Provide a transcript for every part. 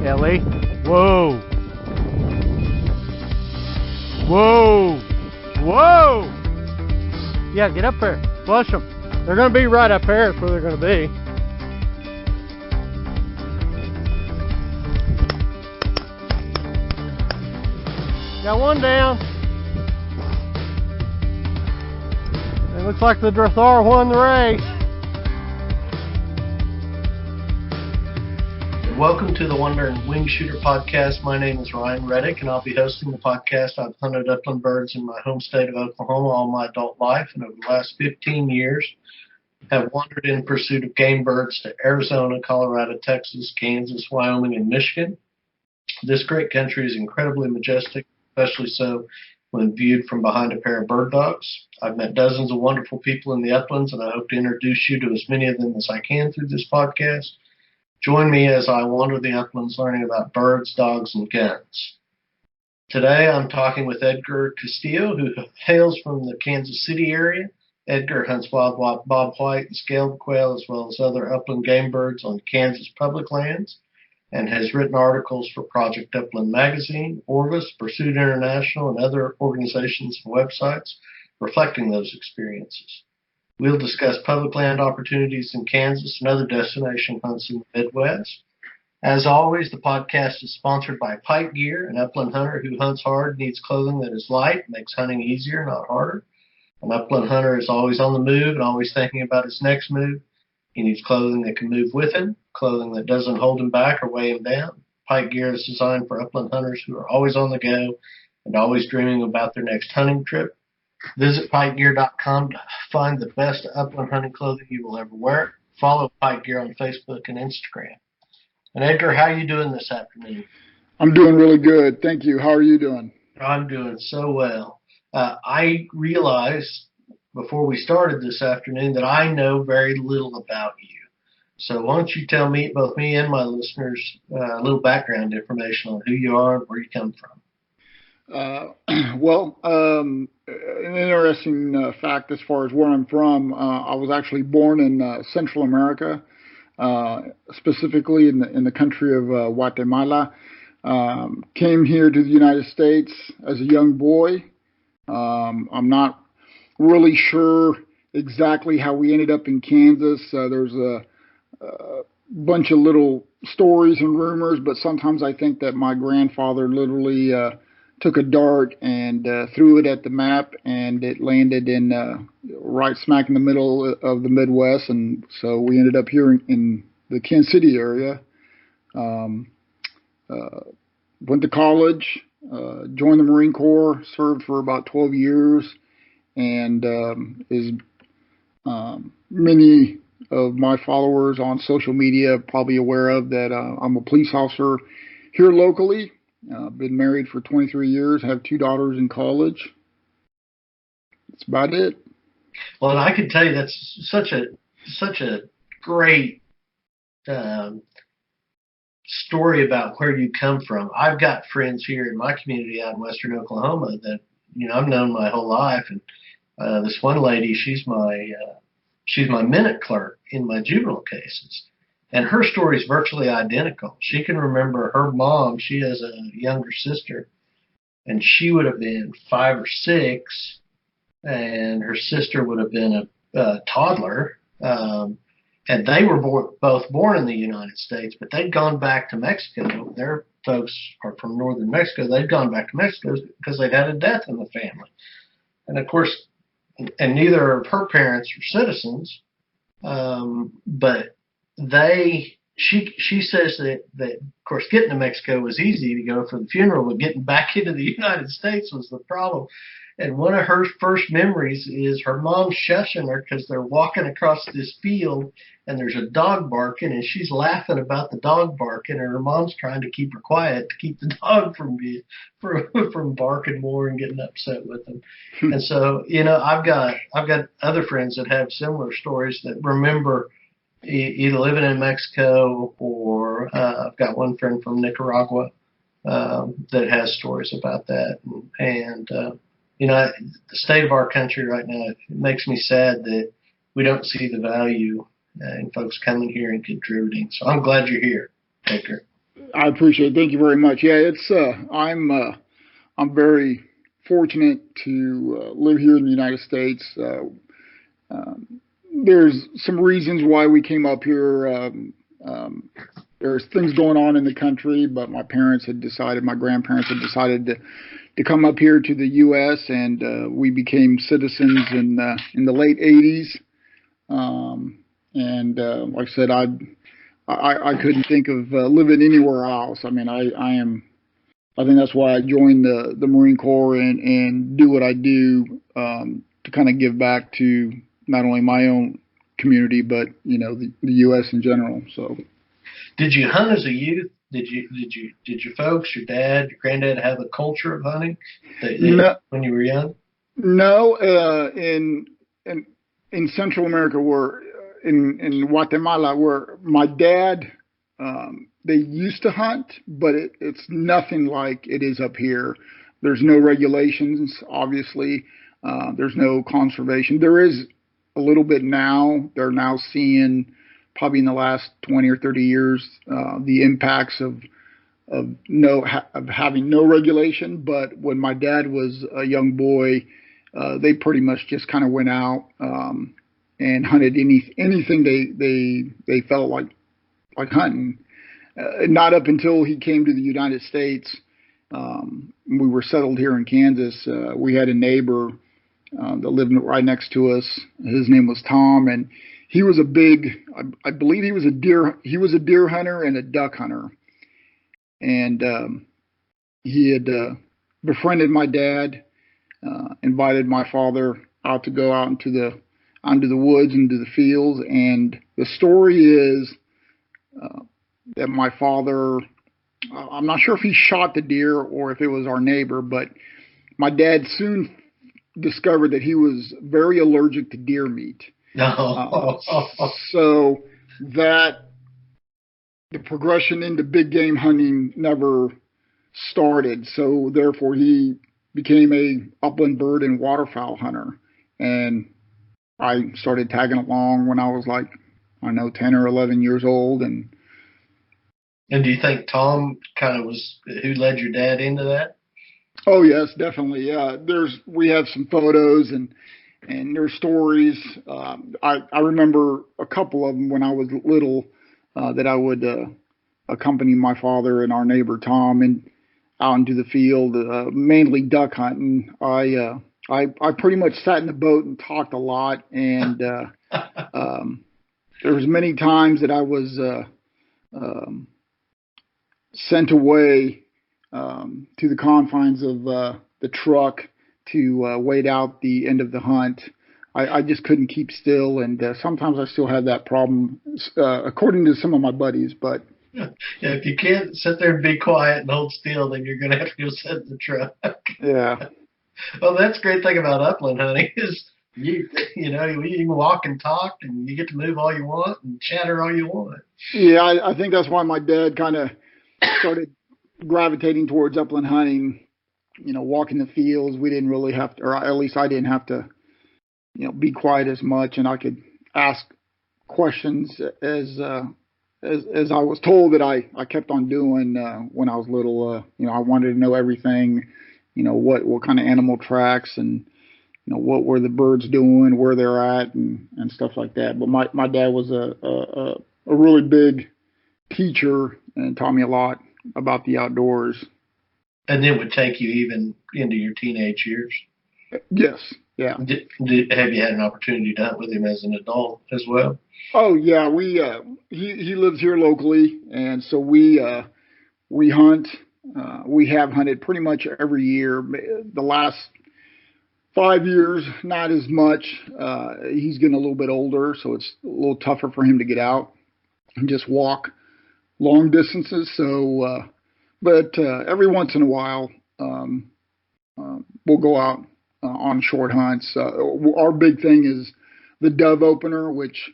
Ellie. Whoa. Whoa. Whoa. Yeah, get up there. Flush them. They're going to be right up there. That's where they're going to be. Got one down. It looks like the Drathar won the race. Welcome to the Wonder and Wingshooter podcast. My name is Ryan Reddick, and I'll be hosting the podcast. I've hunted upland birds in my home state of Oklahoma all my adult life, and over the last 15 years have wandered in pursuit of game birds to Arizona, Colorado, Texas, Kansas, Wyoming, and Michigan. This great country is incredibly majestic, especially so when viewed from behind a pair of bird dogs. I've met dozens of wonderful people in the uplands, and I hope to introduce you to as many of them as I can through this podcast. Join me as I wander the uplands learning about birds, dogs, and guns. Today I'm talking with Edgar Castillo, who hails from the Kansas City area. Edgar hunts wild bobwhite and scaled quail as well as other upland game birds on Kansas public lands and has written articles for Project Upland magazine, Orvis, Pursuit International, and other organizations and websites reflecting those experiences. We'll discuss public land opportunities in Kansas and other destination hunts in the Midwest. As always, the podcast is sponsored by Pike Gear, an upland hunter who hunts hard, needs clothing that is light, makes hunting easier, not harder. An upland hunter is always on the move and always thinking about his next move. He needs clothing that can move with him, clothing that doesn't hold him back or weigh him down. Pike Gear is designed for upland hunters who are always on the go and always dreaming about their next hunting trip. Visit pikegear.com to find the best upland hunting clothing you will ever wear. Follow Pike Gear on Facebook and Instagram. And Edgar, how are you doing this afternoon? I'm doing really good. Thank you. How are you doing? I'm doing so well. I realized before we started this afternoon that I know very little about you. So why don't you tell me, both me and my listeners, a little background information on who you are and where you come from. An interesting fact as far as where I'm from, I was actually born in Central America, specifically in the country of Guatemala. Came here to the United States as a young boy. I'm not really sure exactly how we ended up in Kansas. There's a bunch of little stories and rumors, but sometimes I think that my grandfather literally took a dart and threw it at the map, and it landed in right smack in the middle of the Midwest, and so we ended up here in the Kansas City area. Went to college, joined the Marine Corps, served for about 12 years, and as many of my followers on social media probably aware of, that I'm a police officer here locally. Been married for 23 years, have 2 daughters in college. That's about it. Well, and I can tell you that's such a great story about where you come from. I've got friends here in my community out in western Oklahoma that I've known my whole life, and this one lady, she's my minute clerk in my juvenile cases. And her story is virtually identical. She can remember her mom. She has a younger sister, and she would have been 5 or 6, and her sister would have been a toddler. And they were both born in the United States, but they'd gone back to Mexico. Their folks are from northern Mexico. They'd gone back to Mexico because they'd had a death in the family. And, of course, and neither of her parents were citizens, but she says that of course getting to Mexico was easy to go for the funeral, but getting back into the United States was the problem. And one of her first memories is her mom shushing her because they're walking across this field and there's a dog barking, and she's laughing about the dog barking, and her mom's trying to keep her quiet to keep the dog from barking more and getting upset with them. And so I've got other friends that have similar stories that remember either living in Mexico, or I've got one friend from Nicaragua that has stories about that. And the state of our country right now, it makes me sad that we don't see the value in folks coming here and contributing. So I'm glad you're here, Edgar. I appreciate it. Thank you very much. Yeah, I'm very fortunate to live here in the United States. There's some reasons why we came up here. There's things going on in the country, but my grandparents had decided to come up here to the U.S. and we became citizens in the late '80s. Like I said, I couldn't think of living anywhere else. I mean, I think that's why I joined the Marine Corps and do what I do to kind of give back to not only my own community, but the U.S. in general. So, did you hunt as a youth? Did your folks, your dad, your granddad have a culture of hunting no, when you were young? No, in Central America, where in Guatemala, where my dad, they used to hunt, but it's nothing like it is up here. There's no regulations, obviously. There's no conservation. There is a little bit now. They're now seeing, probably in the last 20 or 30 years, the impacts of having no regulation. But when my dad was a young boy, they pretty much just kind of went out and hunted anything they felt like hunting. Not up until he came to the United States. We were settled here in Kansas. We had a neighbor that lived right next to us. His name was Tom, and he was I believe he was a deer hunter and a duck hunter. And he had befriended my dad, invited my father out to go out into the woods, into the fields. And the story is that my father, I'm not sure if he shot the deer or if it was our neighbor, but my dad soon discovered that he was very allergic to deer meat. So that the progression into big game hunting never started. So therefore he became a upland bird and waterfowl hunter. And I started tagging along when I was like, I don't know, 10 or 11 years old. And do you think Tom kind of was who led your dad into that? Oh yes, definitely. Yeah, we have some photos and there's stories. I remember a couple of them when I was little that I would accompany my father and our neighbor Tom and out into the field, mainly duck hunting. I pretty much sat in the boat and talked a lot, and there was many times that I was sent away to the confines of the truck to wait out the end of the hunt. I just couldn't keep still, and sometimes I still have that problem, according to some of my buddies. But yeah, if you can't sit there and be quiet and hold still, then you're going to have to go sit in the truck. Yeah. Well, that's the great thing about upland hunting is you can walk and talk, and you get to move all you want and chatter all you want. Yeah, I think that's why my dad kind of started gravitating towards upland hunting. Walking the fields, we didn't really have to, or at least I didn't have to, be quiet as much, and I could ask questions as I was told that I kept on doing when I was little. I wanted to know everything. What kind of animal tracks and what were the birds doing, where they're at, and stuff like that. But my dad was a really big teacher and taught me a lot about the outdoors. And it would take you even into your teenage years. Yes. Yeah. Have you had an opportunity to hunt with him as an adult as well? Oh yeah, he lives here locally, and so we hunt. We have hunted pretty much every year. The last 5 years, not as much. He's getting a little bit older, so it's a little tougher for him to get out and just walk long distances. So, but every once in a while, we'll go out on short hunts. Our big thing is the dove opener, which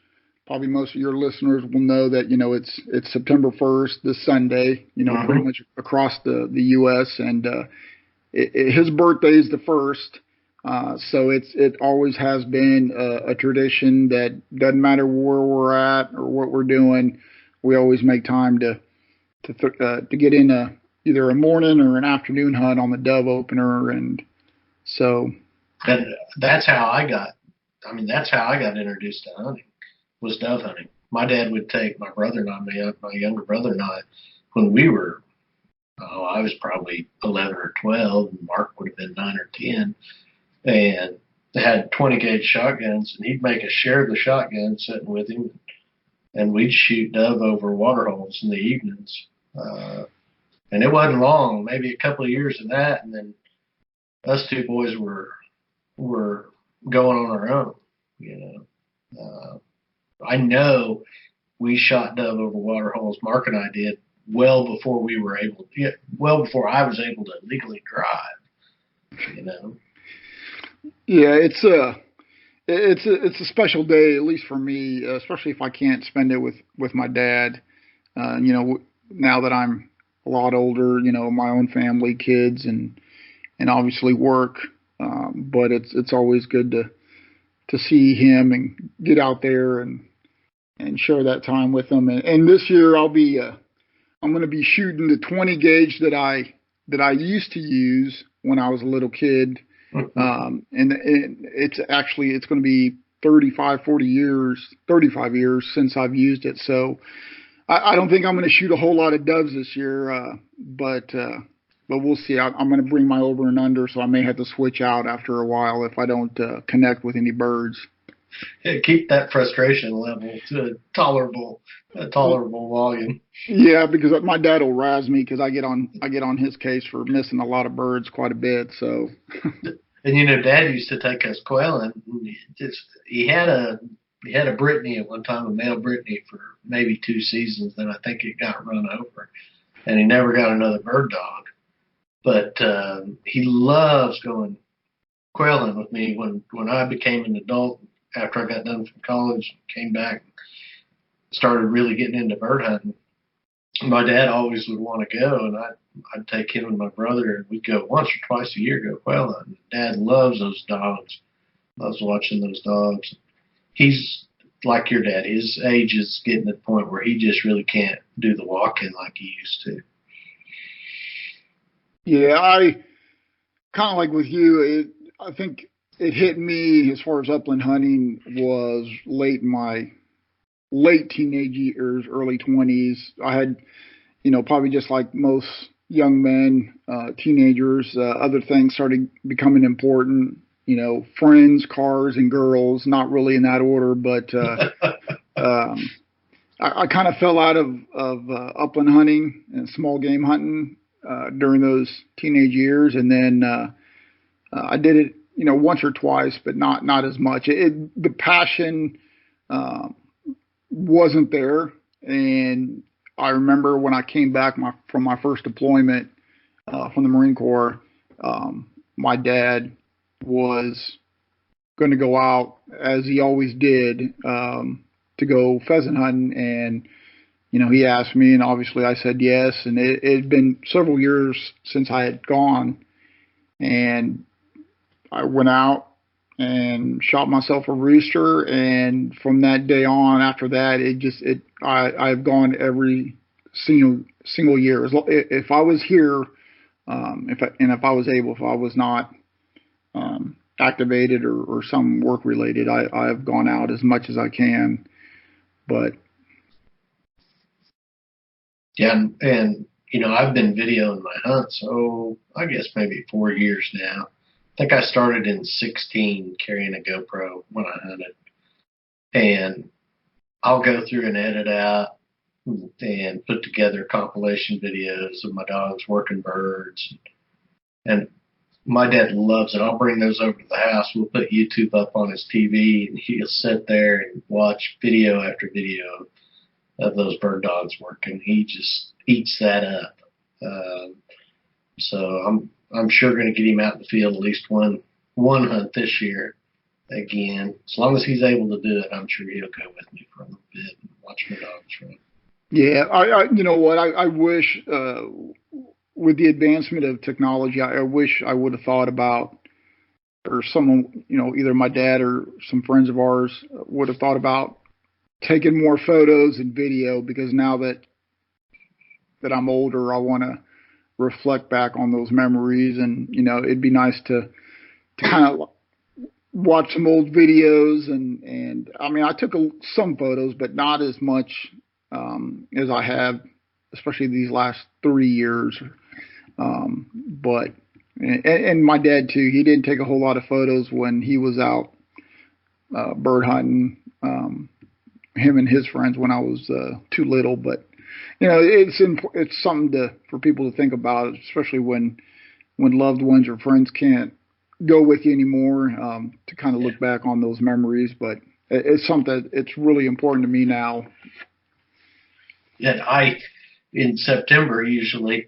probably most of your listeners will know that it's September 1st, this Sunday. Pretty much across the U.S. and his birthday is the 1st, so it always has been a tradition that doesn't matter where we're at or what we're doing, we always make time to to get in either a morning or an afternoon hunt on the dove opener, and so. And that's how I got. I mean, that's how I got introduced to hunting, was dove hunting. My dad would take my brother and I, my younger brother and I, when we were, I was probably 11 or 12, and Mark would have been 9 or 10, and they had 20 gauge shotguns, and he'd make us share the shotgun sitting with him, and we'd shoot dove over water holes in the evenings. And it wasn't long, maybe a couple of years of that, and then us two boys were going on our own, you know. I know we shot dove over water holes, Mark and I did, well before I was able to legally drive, you know. Yeah, it's a special day, at least for me, especially if I can't spend it with my dad. You know, now that I'm a lot older, you know, my own family, kids, and obviously work. But it's always good to see him and get out there and share that time with him. And this year I'm going to be shooting the 20 gauge that I used to use when I was a little kid. And it's going to be 35 years since I've used it. So I don't think I'm going to shoot a whole lot of doves this year. But we'll see. I'm going to bring my over and under, so I may have to switch out after a while if I don't connect with any birds. Yeah, keep that frustration level to a tolerable volume. Yeah, because my dad will razz me because I get on his case for missing a lot of birds quite a bit. So. And you know, Dad used to take us quailing. He had a Brittany at one time, a male Brittany, for maybe 2 seasons. Then I think it got run over, and he never got another bird dog. But he loves going quailing with me. When I became an adult, after I got done from college, came back, started really getting into bird hunting. My dad always would want to go, and I'd take him and my brother, and we'd go once or twice a year, go quail hunting. Dad loves those dogs, loves watching those dogs. He's like your dad. His age is getting to the point where he just really can't do the walking like he used to. Yeah, I kind of like with you. I think it hit me as far as upland hunting was late in my late teenage years, early 20s. I had, you know, probably just like most young men, teenagers, other things started becoming important. You know, friends, cars, and girls. Not really in that order, but I kind of fell out of upland hunting and small game hunting during those teenage years, and then I did it, you know, once or twice, but not as much. The passion wasn't there, and I remember when I came back from my first deployment from the Marine Corps, my dad was going to go out, as he always did, to go pheasant hunting, and you know, he asked me, and obviously I said yes. And it had been several years since I had gone, and I went out and shot myself a rooster. And from that day on, after that, I've gone every single year. If I was here, if I was able, if I was not activated or some work related, I've gone out as much as I can. But yeah, and you know, I've been videoing my hunts, so I guess maybe 4 years now. I think I started in 16 carrying a GoPro when I hunted, and I'll go through and edit out and put together compilation videos of my dogs working birds. And my dad loves it. I'll bring those over to the house. We'll put YouTube up on his TV, and he'll sit there and watch video after video of those bird dogs working. He just eats that up. So I'm sure going to get him out in the field at least one hunt this year again. As long as he's able to do it, I'm sure he'll go with me for a little bit and watch my dogs run. Yeah, I you know what, I wish with the advancement of technology, I wish I would have thought about, or someone, you know, either my dad or some friends of ours would have thought about taking more photos and video, because now that that I'm older, I want to reflect back on those memories, and it'd be nice to kind of watch some old videos, and I mean, I took some photos, but not as much as I have, especially these last 3 years. But and my dad too. He didn't take a whole lot of photos when he was out bird hunting. Him and his friends when I was too little, but it's something for people to think about, especially when loved ones or friends can't go with you anymore, to kind of look back on those memories. But it's something it's really important to me now. And in September, usually,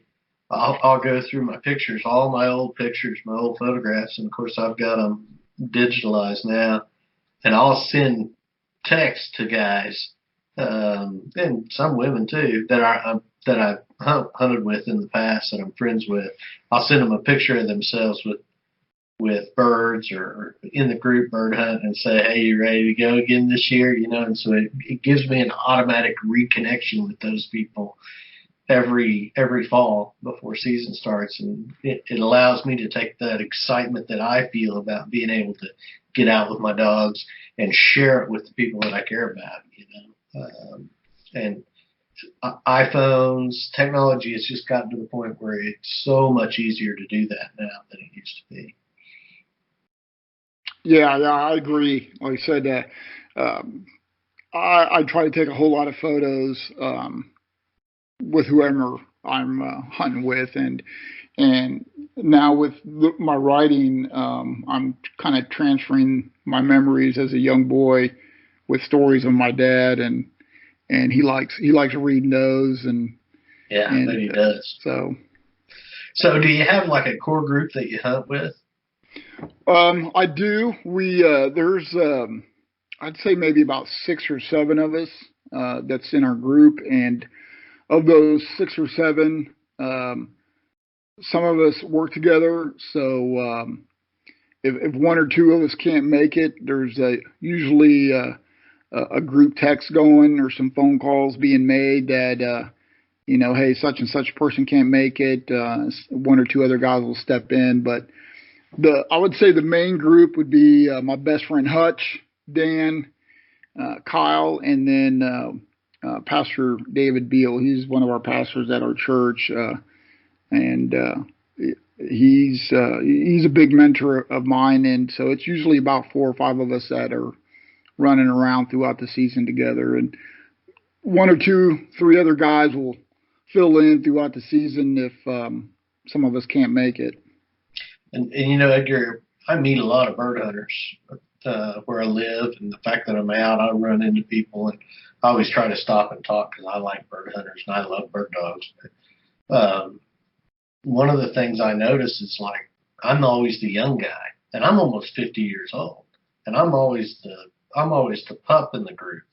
I'll go through my pictures, all my old pictures, my old photographs, and of course I've got them digitalized now, and I'll send text to guys, and some women too, that I've hunted with in the past, that I'm friends with. I'll send them a picture of themselves with birds or in the group bird hunt, and say, hey, you ready to go again this year? And so it gives me an automatic reconnection with those people every fall before season starts, and it allows me to take that excitement that I feel about being able to get out with my dogs and share it with the people that I care about. And iPhones, technology has just gotten to the point where it's so much easier to do that now than it used to be. Yeah, I agree. Like I said, I try to take a whole lot of photos with whoever I'm hunting with, and now with my writing, I'm kind of transferring my memories as a young boy with stories of my dad, and he likes reading those, and I bet he does. So do you have like a core group that you hunt with? I do. There's I'd say maybe about 6 or 7 of us that's in our group, and of those 6 or 7, some of us work together. So if 1 or 2 of us can't make it, there's usually a group text going or some phone calls being made that hey, such and such person can't make it. 1 or 2 other guys will step in, but I would say the main group would be my best friend Hutch, Dan, Kyle, and then Pastor David Beal. He's one of our pastors at our church, and he's a big mentor of mine. And so it's usually about 4 or 5 of us that are running around throughout the season together, and 1 or 2, 3 other guys will fill in throughout the season if some of us can't make it. And Edgar, I meet a lot of bird hunters where I live, and the fact that I'm out, I run into people, and I always try to stop and talk because I like bird hunters and I love bird dogs. But one of the things I notice is, like, I'm always the young guy, and I'm almost 50 years old, and I'm always the pup in the group.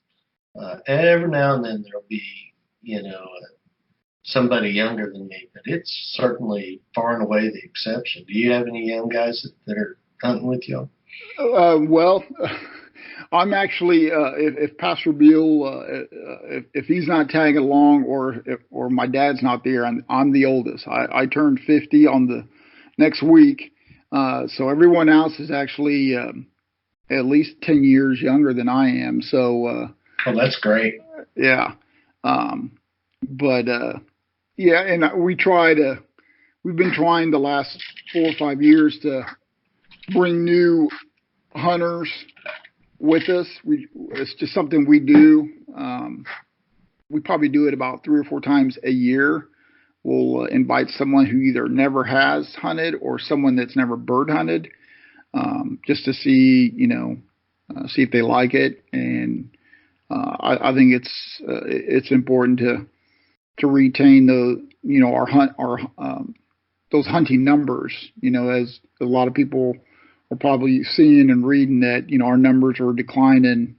Every now and then there'll be somebody younger than me, but it's certainly far and away the exception. Do you have any young guys that are hunting with you? Well, I'm actually if Pastor Beal if he's not tagging along, or my dad's not there, I'm the oldest. I turned 50 on the next week, so everyone else is actually at least 10 years younger than I am. So oh, that's great. Yeah, but yeah, and we've been trying the last 4 or 5 years to bring new hunters with us. It's just something we do. We probably do it about 3 or 4 times a year. We'll invite someone who either never has hunted or someone that's never bird hunted, just to see if they like it. And I think it's important to retain those hunting numbers. As a lot of people are probably seeing and reading that our numbers are declining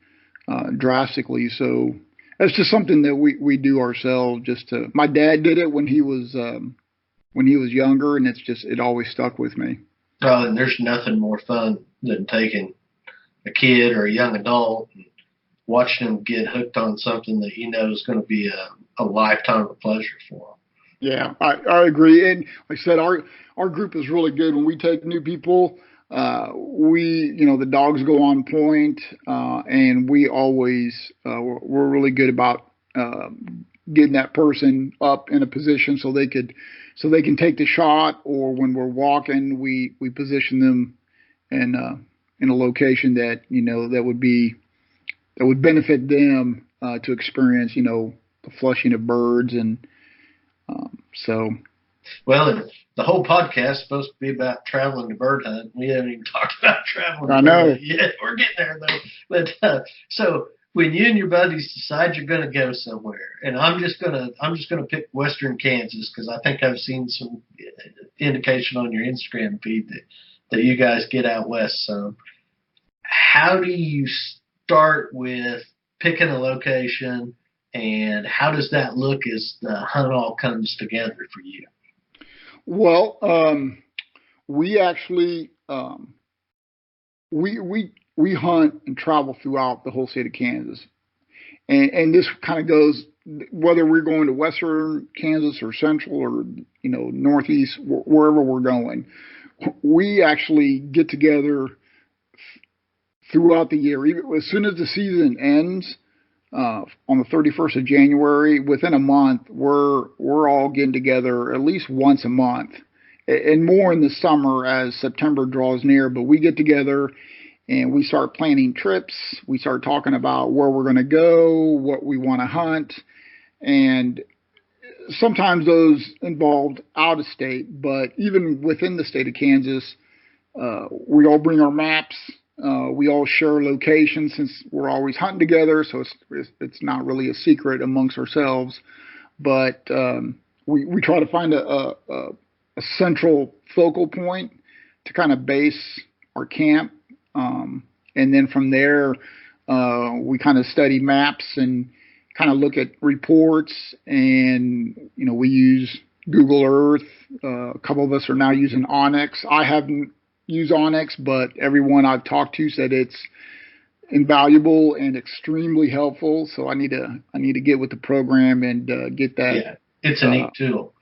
drastically. So that's just something that we do ourselves. My dad did it when he was younger, and it always stuck with me. Oh, and there's nothing more fun than taking a kid or a young adult and watching them get hooked on something that is going to be a lifetime of pleasure for them. Yeah, I agree. And like I said, our group is really good. When we take new people, the dogs go on point, and we always, we're really good about, getting that person up in a position so they can take the shot, or when we're walking, we position them in, in a location that, that would benefit them, to experience, the flushing of birds. And so, Well, the whole podcast is supposed to be about traveling to bird hunt. We haven't even talked about traveling to I bird know. hunt yet. We're getting there though. But so when you and your buddies decide you're going to go somewhere, and I'm just gonna pick Western Kansas because I think I've seen some indication on your Instagram feed that you guys get out west some. How do you start with picking a location, and how does that look as the hunt all comes together for you? Well, we actually, we hunt and travel throughout the whole state of Kansas, and this kind of goes whether we're going to western Kansas or central or northeast, wherever we're going. We actually get together throughout the year. Even as soon as the season ends, on the 31st of January, within a month, we're all getting together at least once a month, and more in the summer as September draws near. But we get together and we start planning trips. We start talking about where we're going to go, what we want to hunt, and sometimes those involved out of state. But even within the state of Kansas, we all bring our maps. We all share locations since we're always hunting together, so it's not really a secret amongst ourselves. But we try to find a central focal point to kind of base our camp, and then from there we kind of study maps and kind of look at reports, and we use Google Earth. A couple of us are now using Onyx. I haven't use Onyx, but everyone I've talked to said it's invaluable and extremely helpful. So I need to get with the program and get that. Yeah, it's a neat tool.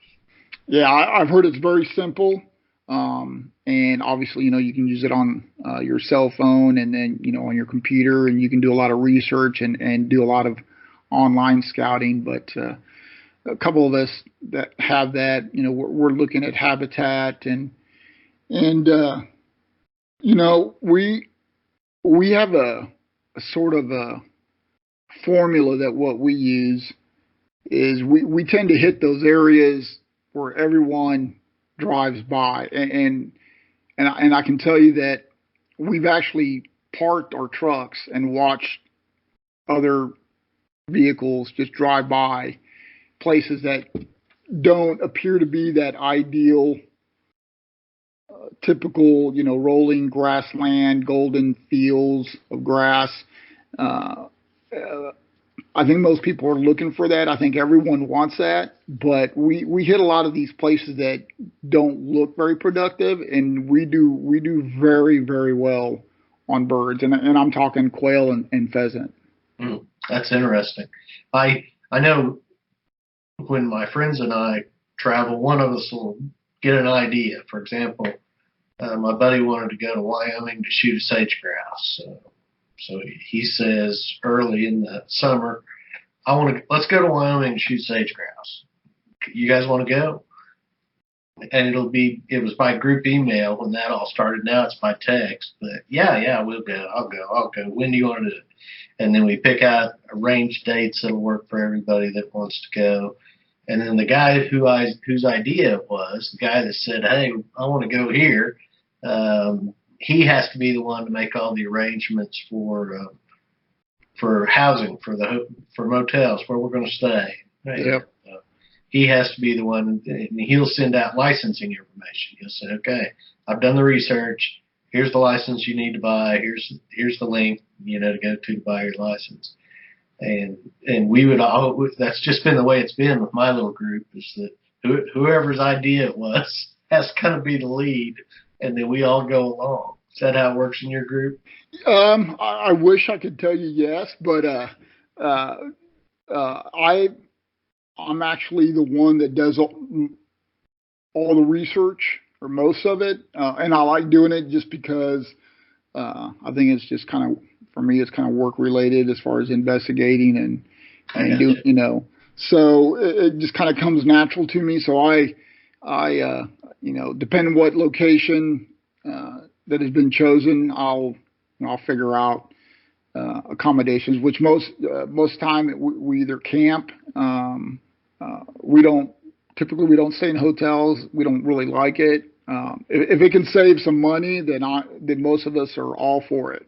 Yeah, I've heard it's very simple, and obviously you can use it on your cell phone, and then on your computer, and you can do a lot of research and do a lot of online scouting. But a couple of us that have that, we're looking at habitat and we have a sort of a formula that what we use is we tend to hit those areas where everyone drives by, and I can tell you that we've actually parked our trucks and watched other vehicles just drive by places that don't appear to be that ideal, typical, rolling grassland, golden fields of grass. I think most people are looking for that. I think everyone wants that, but we hit a lot of these places that don't look very productive, and we do very, very well on birds, and I'm talking quail and pheasant. That's interesting. I know when my friends and I travel, one of us will get an idea. For example, my buddy wanted to go to Wyoming to shoot a sage grouse. So he says early in the summer, let's go to Wyoming and shoot sage grouse. You guys want to go? And it was by group email when that all started. Now it's by text. But yeah, we'll go. I'll go. When do you want to do it? And then we pick out arranged dates that'll work for everybody that wants to go. And then the guy whose idea it was, the guy that said, "Hey, I want to go here," he has to be the one to make all the arrangements for housing, for motels where we're going to stay. Right? Yep. He has to be the one, and he'll send out licensing information. He'll say, "Okay, I've done the research. Here's the license you need to buy. Here's the link, to go to buy your license." And we would all, that's just been the way it's been with my little group, is that whoever's idea it was has to kind of be the lead, and then we all go along. Is that how it works in your group? I wish I could tell you yes, but I I'm actually the one that does all the research or most of it, and I like doing it just because I think it's just kind of, for me, it's kind of work related as far as investigating and do, you know. So it just kind of comes natural to me. So I you know, depending what location that has been chosen, I'll figure out accommodations. Which most time we either camp. We don't stay in hotels. We don't really like it. If it can save some money, then most of us are all for it.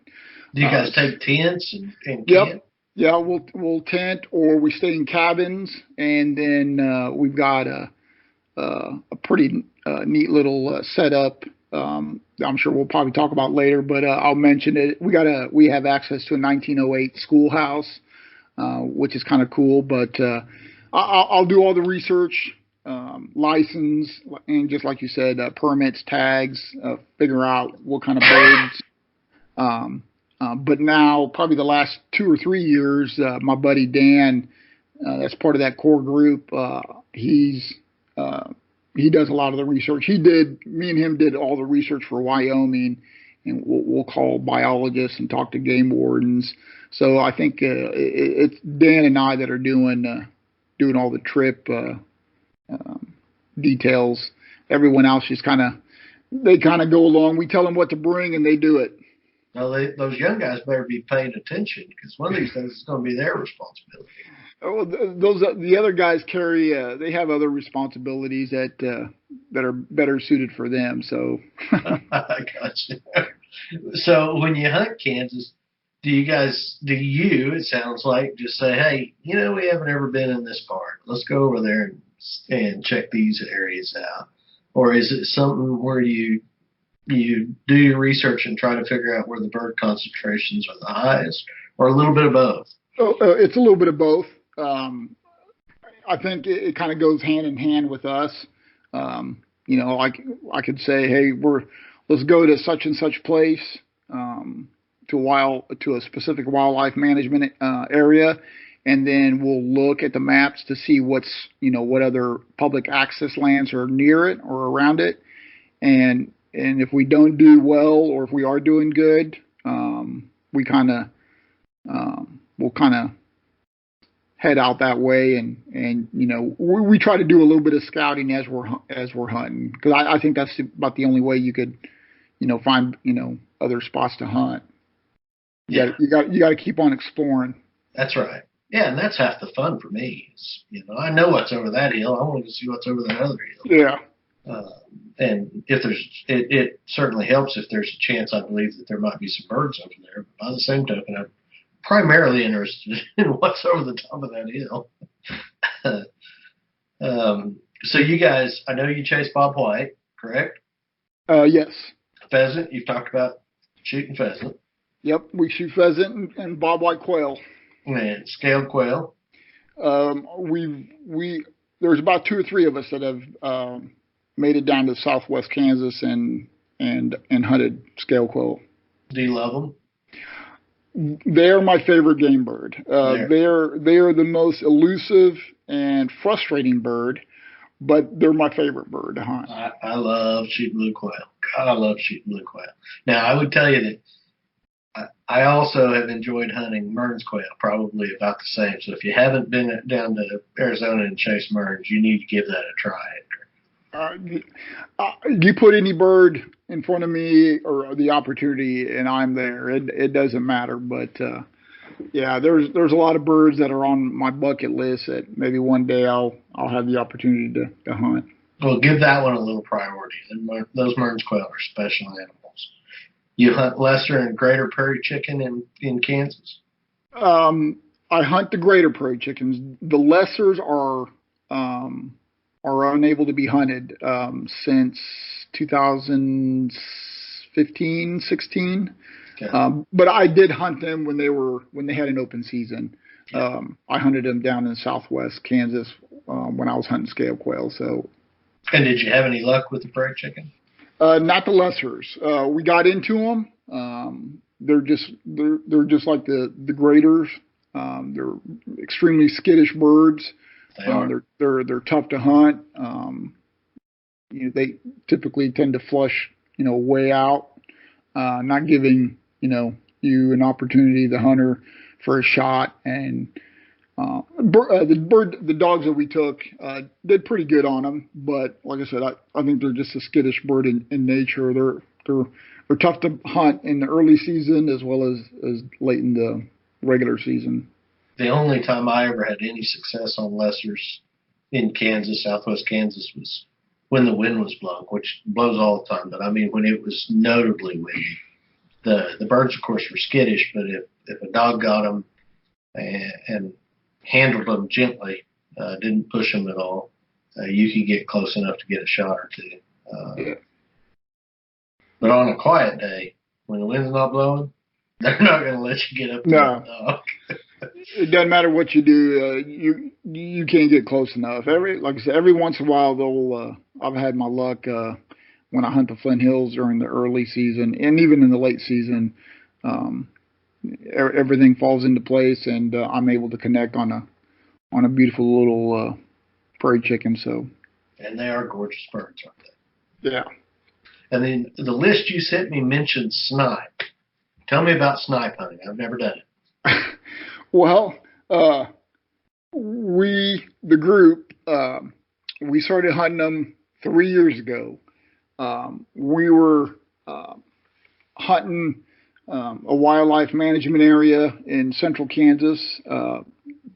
Do you guys take tents and yep. camp? Yeah, we'll tent, or we stay in cabins, and then we've got a pretty neat little setup. I'm sure we'll probably talk about later, but I'll mention it. We have access to a 1908 schoolhouse, which is kind of cool. But I'll do all the research, license, and just like you said, permits, tags, figure out what kind of birds. But now, probably the last 2 or 3 years, my buddy Dan, that's part of that core group, he does a lot of the research. Me and him did all the research for Wyoming, and we'll call biologists and talk to game wardens. So I think it's Dan and I that are doing all the trip details. Everyone else just kind of go along. We tell them what to bring, and they do it. Well, those young guys better be paying attention, because one of these things is going to be their responsibility. Well, the other guys carry. They have other responsibilities that are better suited for them. So. I gotcha. So when you hunt Kansas, do you? It sounds like, just say, hey, you know, we haven't ever been in this part. Let's go over there and check these areas out, or is it something where you do your research and try to figure out where the bird concentrations are the highest, or a little bit of both? It's a little bit of both. I think it kind of goes hand in hand with us. You know, I could say, hey, let's go to such and such place, to a specific wildlife management area, and then we'll look at the maps to see what other public access lands are near it or around it, and if we don't do well, or if we are doing good, we'll kind of head out that way, and you know, we try to do a little bit of scouting as we're hunting, because I think that's about the only way you could, you know, find, you know, other spots to hunt. You got to keep on exploring. That's right. Yeah, and that's half the fun for me. You know, I know what's over that hill. I want to see what's over that other hill. Yeah. And if it certainly helps if there's a chance, I believe, that there might be some birds over there. But by the same token, I'm primarily interested in what's over the top of that hill. So you guys, I know you chase bobwhite, correct? Yes. Pheasant, you've talked about shooting pheasant. Yep, we shoot pheasant and bobwhite quail. And scaled quail. There's about 2 or 3 of us that have made it down to southwest Kansas and hunted scaled quail. Do you love them? They're my favorite game bird. They are the most elusive and frustrating bird, but they're my favorite bird to hunt. I love shooting blue quail. God, I love shooting blue quail. Now, I would tell you that I also have enjoyed hunting Mearns quail, probably about the same. So if you haven't been down to Arizona and chased Mearns, you need to give that a try, Edgar. You put any bird in front of me or the opportunity, and I'm there. It doesn't matter. But yeah, there's a lot of birds that are on my bucket list that maybe one day I'll have the opportunity to hunt. Well, give that one a little priority. Those Mearns quail are special animals. You hunt lesser and greater prairie chicken in Kansas? I hunt the greater prairie chickens. The lessers are unable to be hunted since 2015, 16. Okay. But I did hunt them when they had an open season. Yeah. I hunted them down in southwest Kansas when I was hunting scaled quail. So. And did you have any luck with the prairie chicken? Not the lessers. We got into them. They're just like the graders. They're extremely skittish birds. They are. They're tough to hunt. They typically tend to flush, way out, not giving, you an opportunity, the hunter, for a shot. And the dogs that we took did pretty good on them. But like I said, I think they're just a skittish bird in nature. They're tough to hunt in the early season as well as late in the regular season. The only time I ever had any success on lessers in Kansas, southwest Kansas, was when the wind was blowing, which blows all the time. But I mean, when it was notably windy, the birds, of course, were skittish. But if a dog got them and handled them gently, didn't push them at all, you could get close enough to get a shot or two. Yeah. But on a quiet day, when the wind's not blowing, they're not going to let you get up to that dog. It doesn't matter what you do. You can't get close enough. Like I said, every once in a while, I've had my luck when I hunt the Flint Hills during the early season, and even in the late season. Everything falls into place, and I'm able to connect on a beautiful little prairie chicken. So. And they are gorgeous birds, aren't they? Yeah. And then the list you sent me mentioned snipe. Tell me about snipe hunting. I've never done it. Well, the group, we started hunting them 3 years ago. We were hunting a wildlife management area in central Kansas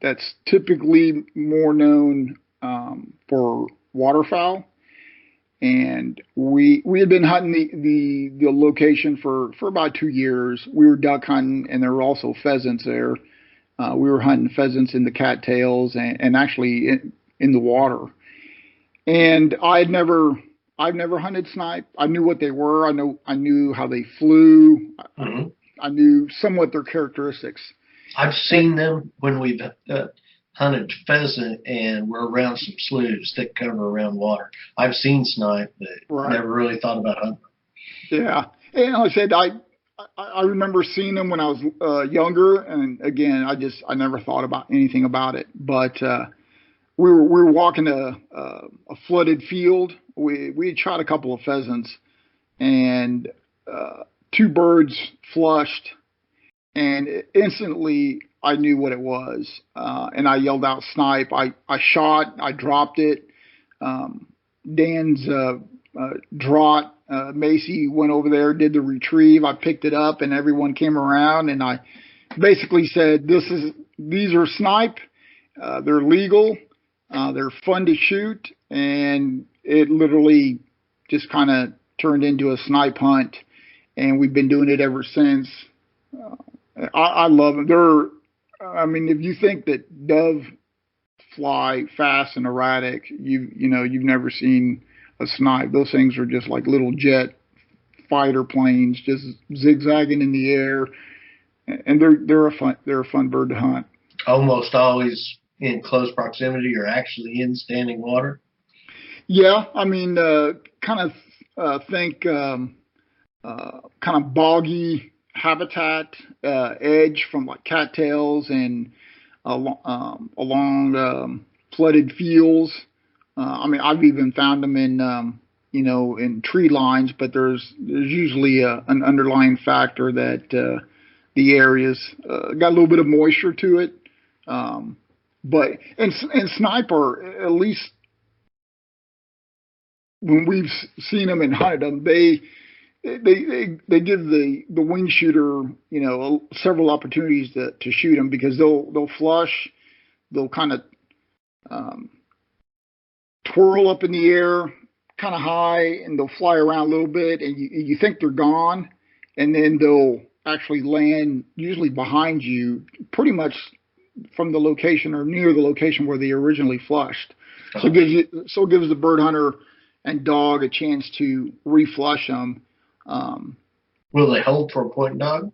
that's typically more known for waterfowl. And we had been hunting the location for about 2 years. We were duck hunting, and there were also pheasants there. We were hunting pheasants in the cattails and actually in the water. And I've never hunted snipe. I knew what they were. I knew how they flew. Mm-hmm. I knew somewhat their characteristics. I've seen them when we've hunted pheasant and we're around some sloughs, thick cover around water. I've seen snipe, but never really thought about hunting them. Yeah, and like I said, I remember seeing them when I was younger, and again, I never thought about anything about it. But we were walking a flooded field. We had shot a couple of pheasants, and two birds flushed, and instantly I knew what it was, and I yelled out snipe. I shot, I dropped it. Dan's draught, Macy went over there, did the retrieve. I picked it up, and everyone came around, and I basically said, these are snipe. They're legal. They're fun to shoot, and it literally just kind of turned into a snipe hunt, and we've been doing it ever since. I love them. If you think that dove fly fast and erratic, you've never seen a snipe. Those things are just like little jet fighter planes, just zigzagging in the air, and they're a fun bird to hunt. Almost always in close proximity or actually in standing water. Yeah, kind of think kind of boggy habitat, edge from like cattails and along flooded fields. I've even found them in tree lines, but there's usually an underlying factor that the area's got a little bit of moisture to it. But snipe are, at least when we've seen them and hunted them, they give the Wingshooter several opportunities to shoot them, because they'll flush, they'll kind of twirl up in the air kind of high, and they'll fly around a little bit, and you think they're gone, and then they'll actually land usually behind you, pretty much from the location or near the location where they originally flushed. So it gives the bird hunter and dog a chance to reflush them. Will they hold for a point dog?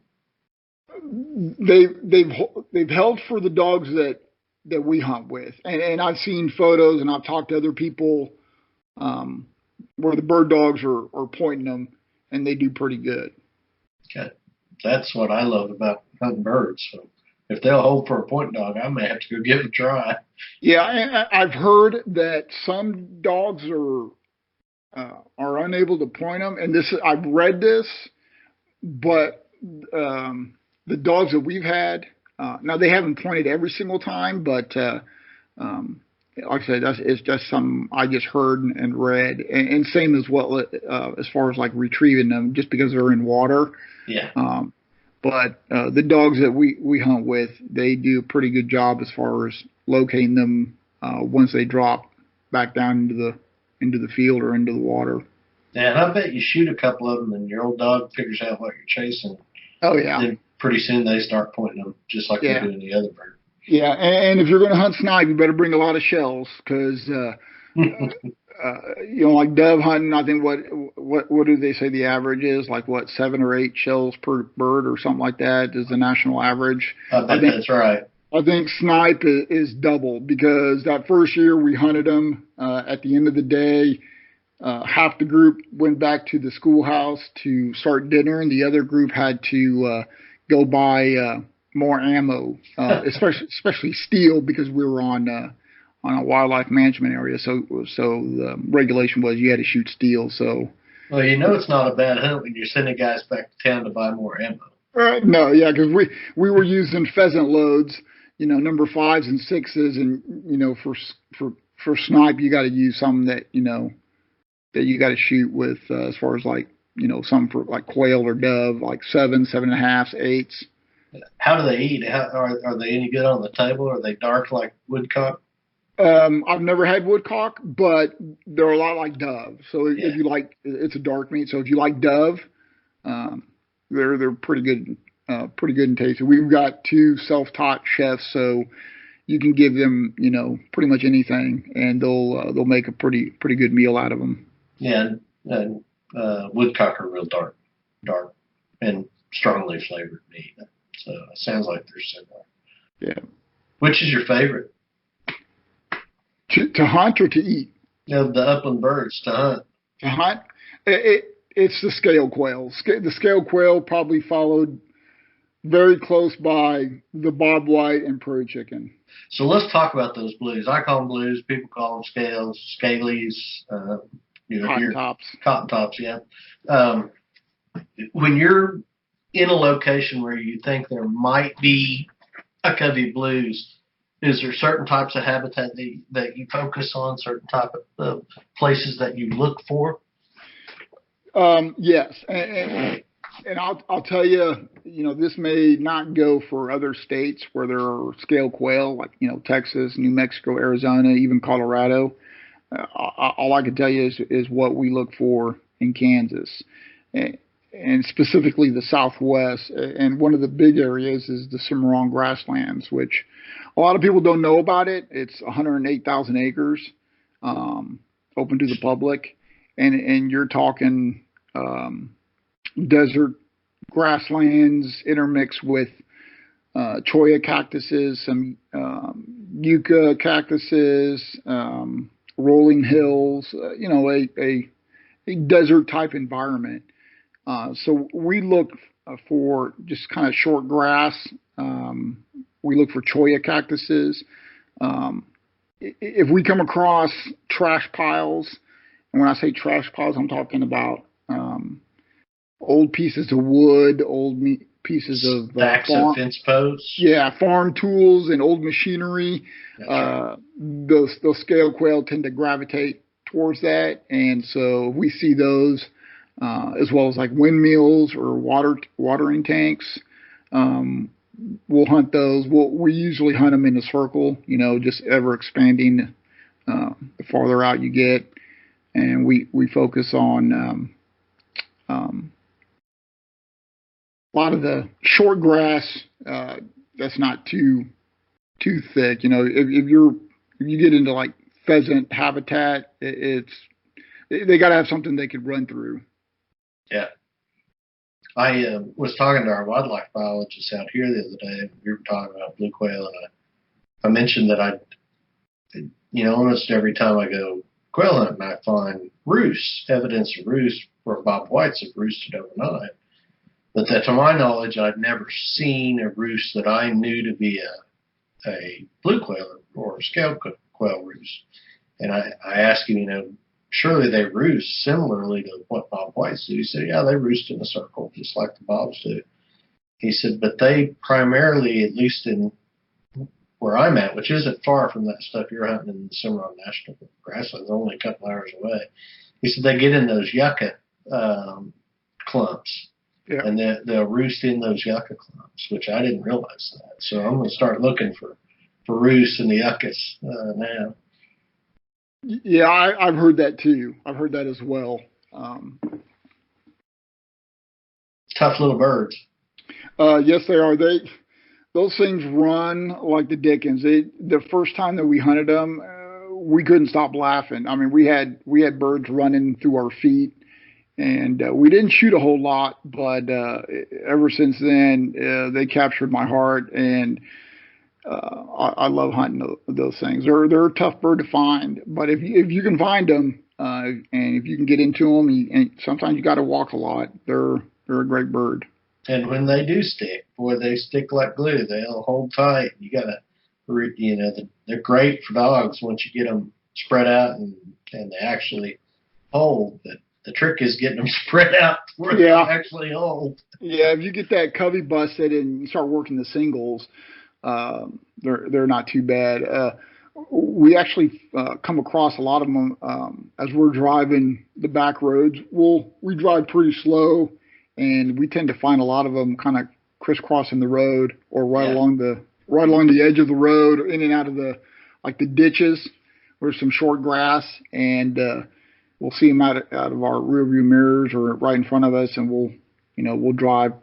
They've held for the dogs that we hunt with, and I've seen photos, and I've talked to other people where the bird dogs are pointing them, and they do pretty good. Okay. That's what I love about hunting birds. So if they'll hold for a point dog, I may have to go give it a try. Yeah, I've heard that some dogs are unable to point them, and this I've read this, but the dogs that we've had, now they haven't pointed every single time, but like I said, it's just something I just heard and read, and same as what as far as like retrieving them, just because they're in water. Yeah. But the dogs that we hunt with, they do a pretty good job as far as locating them once they drop back down into the field or into the water. Yeah, and I bet you shoot a couple of them, and your old dog figures out what you're chasing. Oh yeah. Then pretty soon they start pointing them, just like they're doing the other bird. Yeah, and if you're going to hunt snipe, you better bring a lot of shells because, like dove hunting, I think what do they say the average is? Like what, 7 or 8 shells per bird or something like that is the national average. I think that's right. I think snipe is double because that first year we hunted them. At the end of the day, half the group went back to the schoolhouse to start dinner, and the other group had to go buy more ammo, especially steel, because we were on a wildlife management area. So the regulation was you had to shoot steel. So. Well, it's not a bad hunt when you're sending guys back to town to buy more ammo. No, yeah, because we were using pheasant loads, number 5s and 6s, and for snipe you got to use some that that you got to shoot with as far as like some for like quail or dove, like 7, 7.5, 8s. How do they eat? Are they any good on the table? Are they dark like woodcock? I've never had woodcock, but they're a lot like dove. So if you like, it's a dark meat. So if you like dove, they're pretty good in taste. We've got 2 self-taught chefs, so you can give them pretty much anything, and they'll make a pretty good meal out of them. Yeah, and woodcock are real dark, and strongly flavored meat. So it sounds like they're similar. Yeah. Which is your favorite? To hunt or to eat? The upland birds to hunt. To hunt? It's the scale quail. The scale quail probably followed very close by the bobwhite and prairie chicken. So let's talk about those blues. I call them blues. People call them scales, scalies. Cotton tops. Cotton tops, yeah. When you're in a location where you think there might be a covey of blues, is there certain types of habitat that you focus on, certain type of places that you look for? Yes, and I'll tell you, this may not go for other states where there are scale quail, like Texas, New Mexico, Arizona, even Colorado. All I can tell you is what we look for in Kansas, and specifically the Southwest. And one of the big areas is the Cimarron Grasslands, which a lot of people don't know about it. It's 108,000 acres, open to the public, and you're talking desert grasslands intermixed with cholla cactuses, some yucca cactuses, rolling hills, a desert type environment. So we look for just kind of short grass. We look for cholla cactuses. If we come across trash piles, and when I say trash piles, I'm talking about old pieces of wood, pieces of stacks of fence posts. Yeah, farm tools and old machinery. Right. Those scale quail tend to gravitate towards that, and so we see those as well as like windmills or watering tanks. We'll hunt those. We usually hunt them in a circle, just ever expanding the farther out you get, and we focus on a lot of the short grass that's not too thick. If you get into like pheasant habitat, they got to have something they could run through. Yeah. I was talking to our wildlife biologist out here the other day. We were talking about blue quail, and I mentioned that almost every time I go quail hunting, I find evidence of roosts where bobwhites have roosted overnight. But that, to my knowledge, I'd never seen a roost that I knew to be a blue quail or a scaled quail roost. And I asked him, surely they roost similarly to what bobwhites do. He said, yeah, they roost in a circle just like the bobs do. He said, but they primarily, at least in where I'm at, which isn't far from that stuff you're hunting in the Cimarron National Grasslands, only a couple hours away. He said they get in those yucca clumps, Yeah. and they'll roost in those yucca clumps, which I didn't realize that. So I'm going to start looking for roosts in the yuccas now. Yeah, I've heard that too. I've heard that as well. Tough little birds. Yes, they are. Those things run like the dickens. The first time that we hunted them, we couldn't stop laughing. I mean, we had birds running through our feet, and we didn't shoot a whole lot, but ever since then, they captured my heart, and I love hunting those things. They're a tough bird to find, but if you can find them, and if you can get into them, and sometimes you got to walk a lot. They're a great bird. And when they do stick, boy, they stick like glue. They'll hold tight. You gotta, they're great for dogs once you get them spread out and they actually hold. But the trick is getting them spread out where they actually hold. Yeah, if you get that covey busted and you start working the singles, they're not too bad. We actually come across a lot of them as we're driving the back roads. We drive pretty slow, and we tend to find a lot of them kind of crisscrossing the road or right along the edge of the road, in and out of the ditches where there's some short grass, and we'll see them out of our rear view mirrors or right in front of us, and we'll drive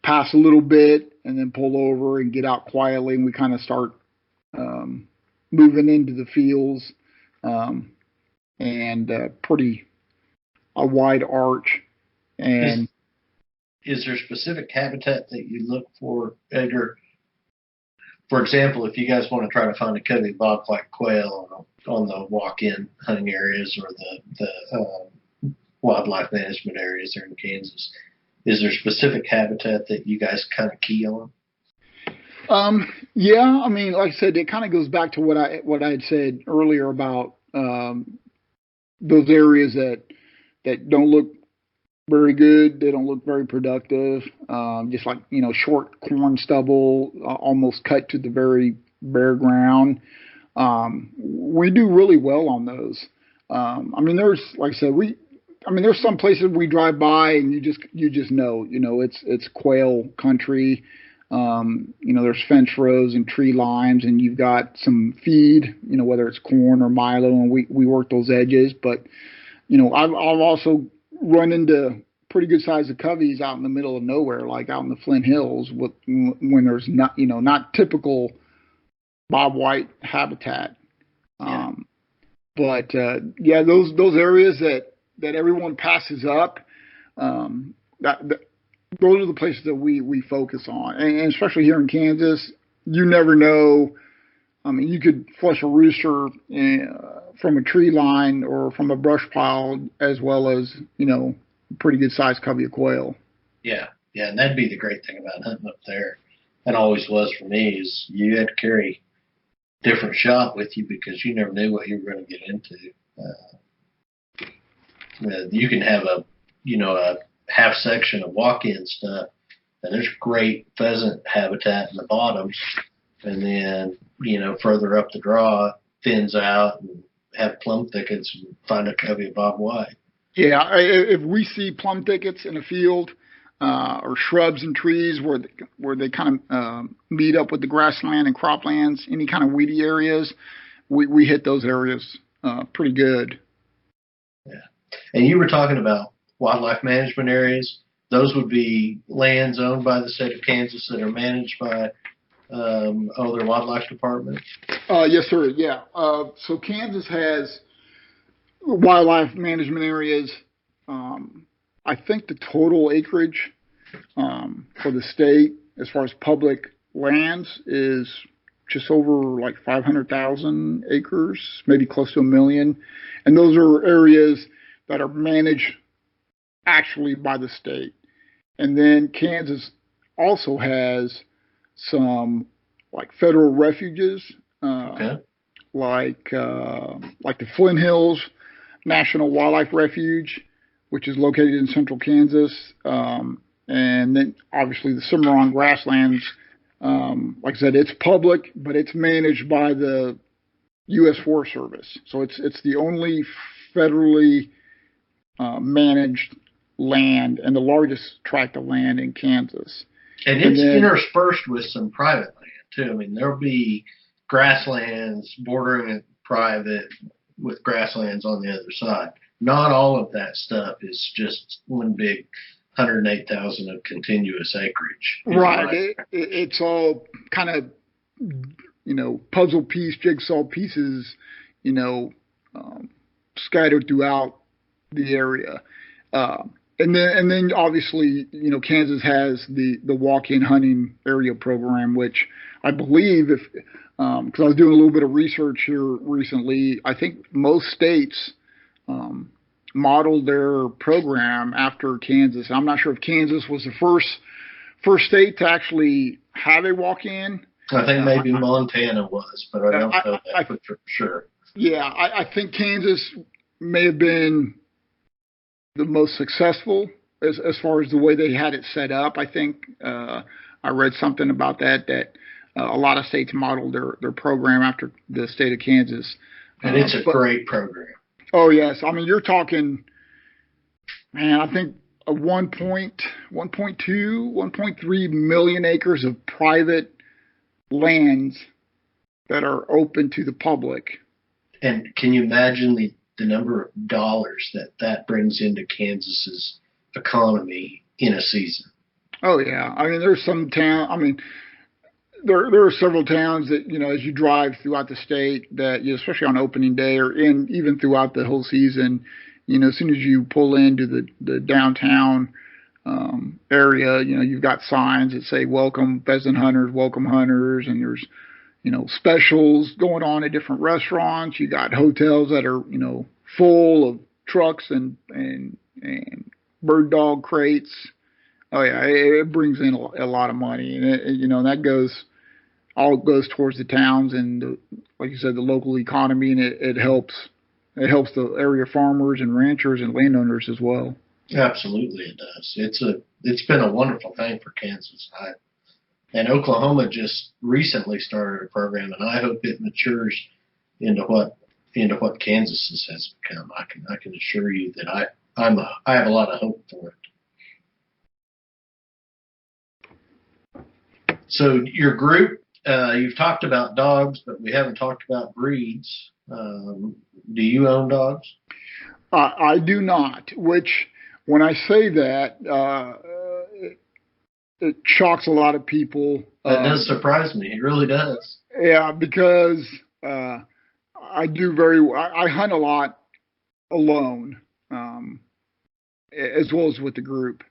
past a little bit and then pull over and get out quietly, and we kind of start moving into the fields, and pretty a wide arch. And is there specific habitat that you look for, Edgar? For example, if you guys want to try to find a covey bobwhite quail on the walk-in hunting areas or the wildlife management areas there in Kansas, is there specific habitat that you guys kind of key on? Yeah, I mean, like I said, it kind of goes back to what I had said earlier about those areas that don't look very good. They don't look very productive. Just like, short corn stubble, almost cut to the very bare ground. We do really well on those. I mean, there's, like I said, there's some places we drive by and you just know, it's quail country. There's fence rows and tree lines, and you've got some feed, whether it's corn or milo, and we work those edges. But, I've also run into pretty good sized coveys out in the middle of nowhere, like out in the Flint Hills, when there's not typical bobwhite habitat. Yeah. But those areas that everyone passes up, those are the places that we focus on, and especially here in Kansas, you never know. I mean, you could flush a rooster from a tree line or from a brush pile, as well as pretty good sized covey of quail. Yeah, and that'd be the great thing about hunting up there, and always was for me, is you had to carry different shot with you because you never knew what you were going to get into. You can have a half section of walk-in stuff, and there's great pheasant habitat in the bottoms, and then further up the draw thins out and have plum thickets and find a covey of bobwhite. Yeah, if we see plum thickets in a field or shrubs and trees where they kind of meet up with the grassland and croplands, any kind of weedy areas, we hit those areas pretty good. Yeah, and you were talking about wildlife management areas. Those would be lands owned by the state of Kansas that are managed by their wildlife department? Yes, sir. Yeah. So Kansas has wildlife management areas. I think the total acreage for the state, as far as public lands, is just over like 500,000 acres, maybe close to 1 million. And those are areas that are managed actually by the state. And then Kansas also has some like federal refuges, Okay. like the Flint Hills National Wildlife Refuge, which is located in central Kansas, and then obviously the Cimarron Grasslands. Like I said, it's public, but it's managed by the U.S. Forest Service, so it's the only federally managed land and the largest tract of land in Kansas. And it's interspersed with some private land too. I mean, there'll be grasslands bordering it private with grasslands on the other side. Not all of that stuff is just one big 108,000 of continuous acreage. Right. It's all kind of, puzzle piece, jigsaw pieces, scattered throughout the area. And then obviously, Kansas has the walk-in hunting area program, which I believe because I was doing a little bit of research here recently, I think most states modeled their program after Kansas. I'm not sure if Kansas was the first state to actually have a walk-in. I think maybe Montana was, but I don't know that for sure. Yeah, I think Kansas may have been the most successful as far as the way they had it set up. I think I read something about that a lot of states modeled their program after the state of Kansas. And it's a great program. Oh, yes. I mean, you're talking, man, I think 1.2, 1.3 million acres of private lands that are open to the public. And can you imagine the number of dollars that brings into Kansas's economy in a season? Oh, yeah. I mean, there's some town. I mean, there are several towns that, as you drive throughout the state that, especially on opening day or even throughout the whole season, as soon as you pull into the downtown area, you've got signs that say welcome pheasant hunters, and there's, specials going on at different restaurants. You got hotels that are, full of trucks and bird dog crates. Oh yeah, it brings in a lot of money, and that goes towards the towns and like you said, the local economy, and it helps the area farmers and ranchers and landowners as well. Absolutely, it does. It's been a wonderful thing for Kansas. And Oklahoma just recently started a program, and I hope it matures into what Kansas has become. I can assure you that I have a lot of hope for it. So your group, you've talked about dogs, but we haven't talked about breeds. Do you own dogs? I do not. Which, when I say that, it shocks a lot of people. That does surprise me. It really does. Yeah, because I do I hunt a lot alone, as well as with the group.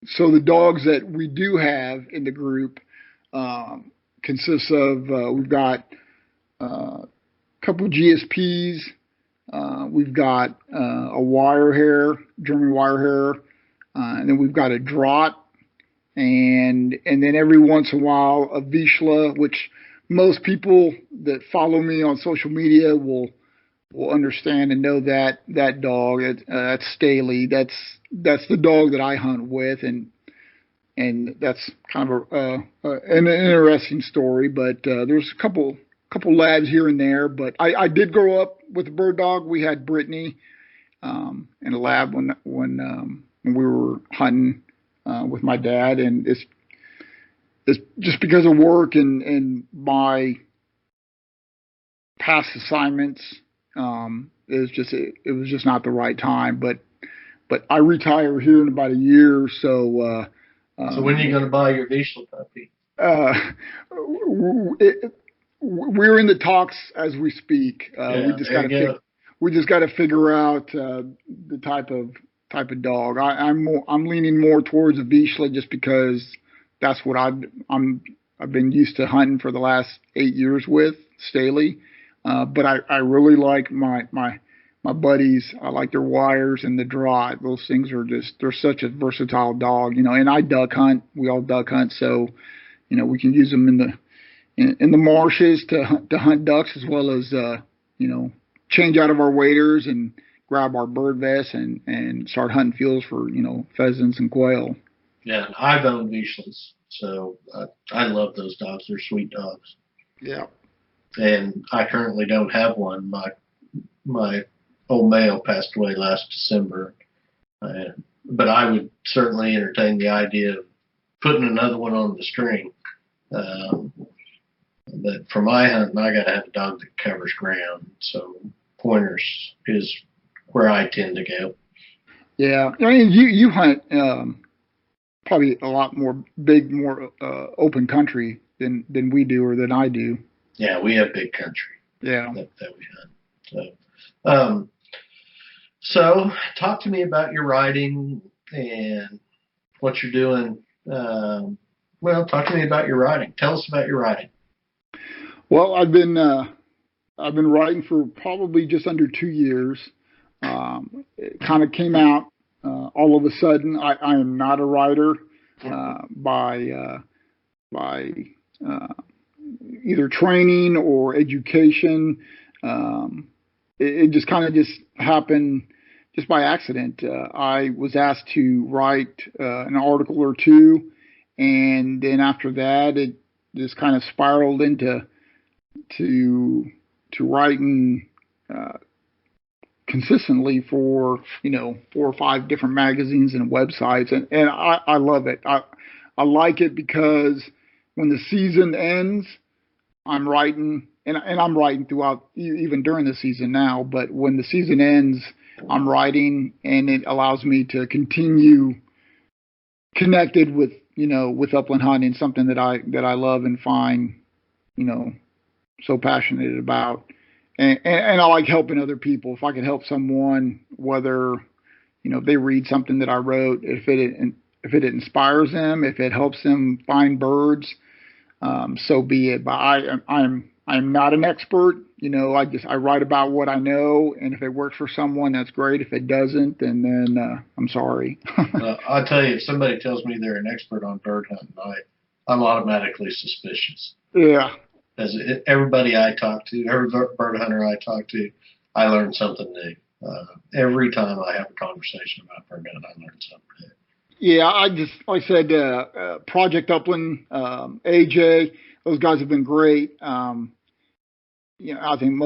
So the dogs that we do have in the group consists of we've got a couple GSPs, we've got a German wire hair, and then we've got a Draught, and then every once in a while a Vizsla, which most people that follow me on social media will understand and know that dog. That's Staley. That's the dog that I hunt with, and that's kind of an interesting story. But there's a couple labs here and there. But I did grow up with a bird dog. We had Brittany in a lab when we were hunting with my dad, and it's just because of work and my past assignments. It was just not the right time. But I retire here in about a year, so. So when are you going to buy your Vizsla puppy? We're in the talks as we speak. We just got to figure out the type of dog. I'm leaning more towards a Vizsla just because that's what I've been used to hunting for the last 8 years with Staley. But I really like my my buddies. I like their wires and the drive. Those things are just, they're such a versatile dog, you know. And I duck hunt. We all duck hunt, so you know we can use them in the marshes to hunt ducks, as well as you know, change out of our waders and grab our bird vests and start hunting fields for, you know, pheasants and quail. Yeah, and I've owned Vizslas, so I love those dogs. They're sweet dogs. Yeah. And I currently don't have one. My old male passed away last December, but I would certainly entertain the idea of putting another one on the string. But for my hunting, I got to have a dog that covers ground. So pointers is where I tend to go. Yeah, I mean, you hunt probably a lot more open country than we do, or than I do. Yeah, we have big country. Yeah, that we hunt. So talk to me about your riding and what you're doing. Well, talk to me about your riding. Tell us about your riding. Well, I've been riding for probably just under 2 years. It kind of came out all of a sudden. I am not a rider by either training or education. It just kind of just happened just by accident. I was asked to write an article or two, and then after that, it just kind of spiraled into writing consistently for, you know, 4 or 5 different magazines and websites, and I love it. I like it because when the season ends, I'm writing, and I'm writing throughout, even during the season now, but when the season ends, I'm writing, and it allows me to continue connected with, you know, with upland hunting, something that I love and find, you know, so passionate about. And I like helping other people. If I can help someone, whether, you know, if they read something that I wrote, if it inspires them, if it helps them find birds, so be it. But I'm not an expert. You know, I write about what I know, and if it works for someone, that's great. If it doesn't, then I'm sorry. I'll tell you, if somebody tells me they're an expert on bird hunting, I'm automatically suspicious. Yeah. As everybody I talk to, every bird hunter I talk to, I learn something new. Every time I have a conversation about bird hunting, I learn something new. Yeah, like I said, Project Upland, AJ, those guys have been great. You know, I think